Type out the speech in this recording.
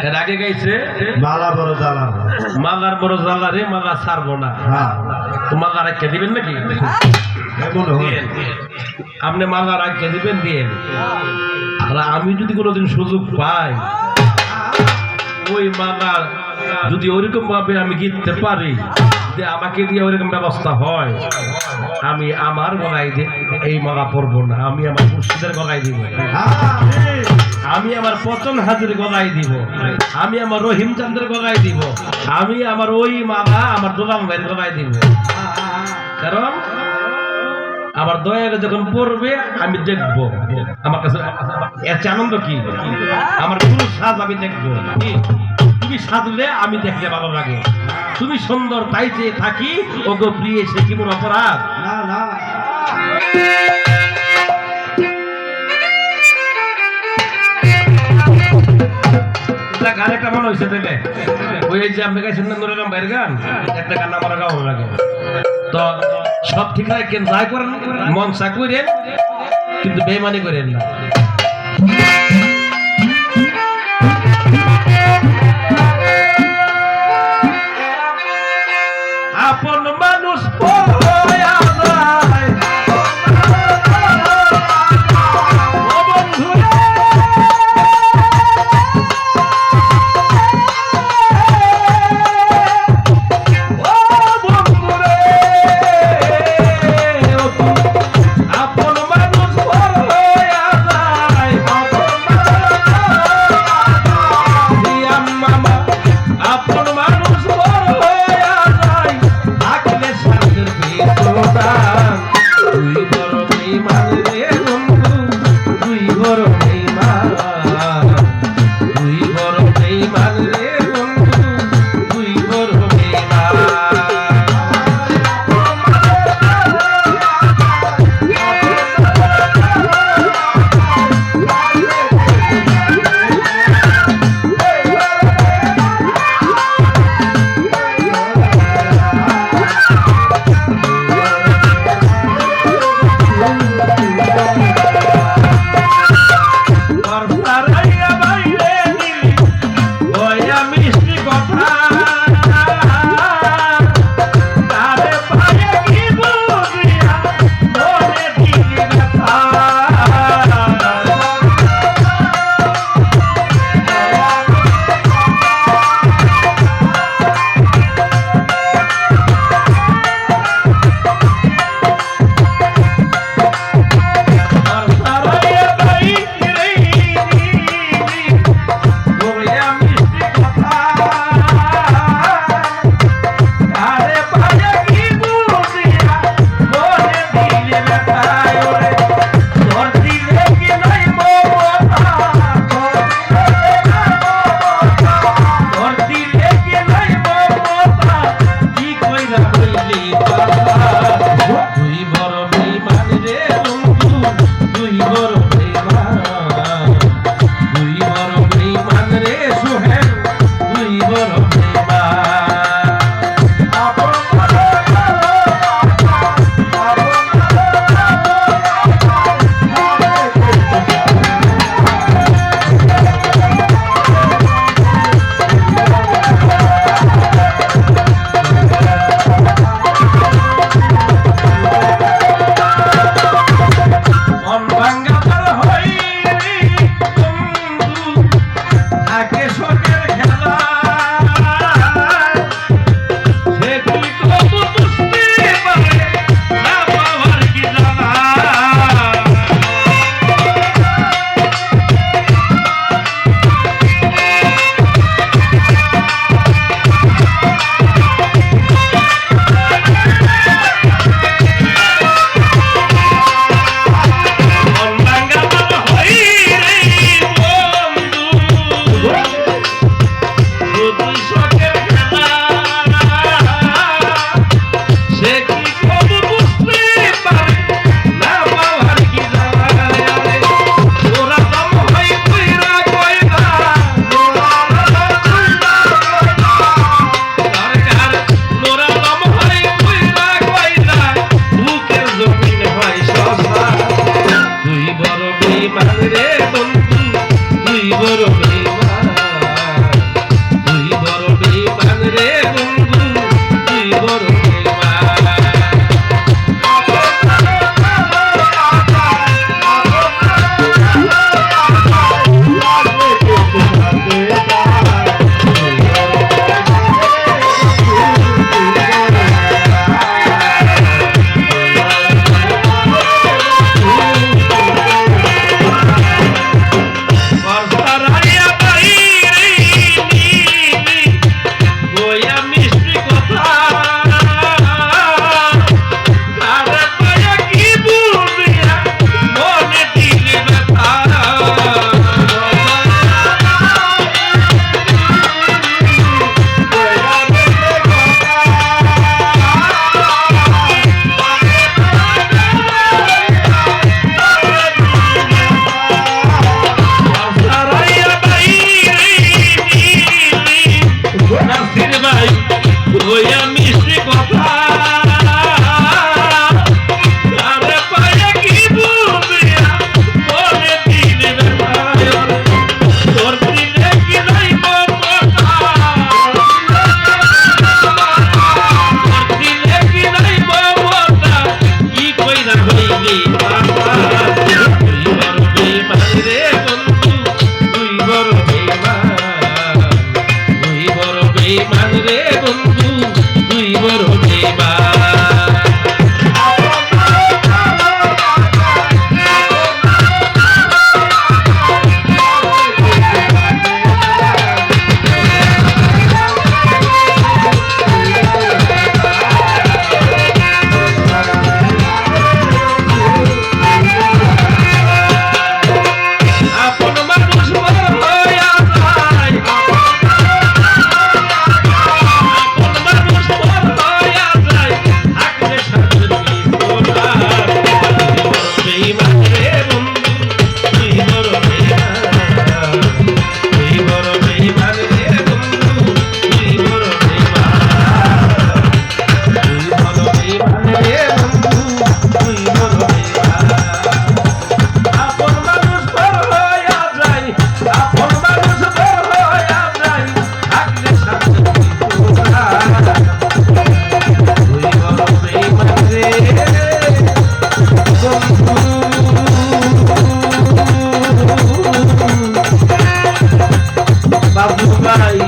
এর আগে গাইছে মালা বড় জ্বালা, মালার বড় জ্বালা রে, মালা ছাড়বো না। তো মালা রাখিয়ে দিবেন নাকি? আপনি মালা রাখিয়ে দিবেন, দিয়ে আর আমি যদি কোনোদিন সুযোগ পাই, ওই মালা যদি ওইরকম ভাবে আমি গিতে পারি, যে আমাকে দিয়ে ওইরকম ব্যবস্থা হয়, আমি আমার গলায় এই মালা পরবো না, আমি আমার মুর্শিদের গলায় দিব, আমি আমার পতন হাজির গলায় দিব, আমি আমার রহিম চাঁদের গলায় দিব, আমি আমার ওই মালা আমার দোলাম ভাইয়ের গলায় দিব। কারণ আমার দয়ালে যখন পড়বে আমি দেখবো, আমার কাছে এর আনন্দ কি, আমার কোন সাজ আমি দেখবো। তুমি সাজলে আমি দেখলে ভালো লাগে, তুমি সুন্দর তাই চেয়ে থাকি, ও গো প্রিয়ে সে কি মোর অপরাধ? না না গান একটা মনে হয়েছে দেখলে, ওই যে আপনি গাইছেন না নুরারাম ভাইয়ের গান, একটা গান আমার গাওয়া লাগে। তো সব ঠিক আছে, কেন যাই করেন মন চা করেন, কিন্তু বেমানি করেন না। আপন মানুষ ভাই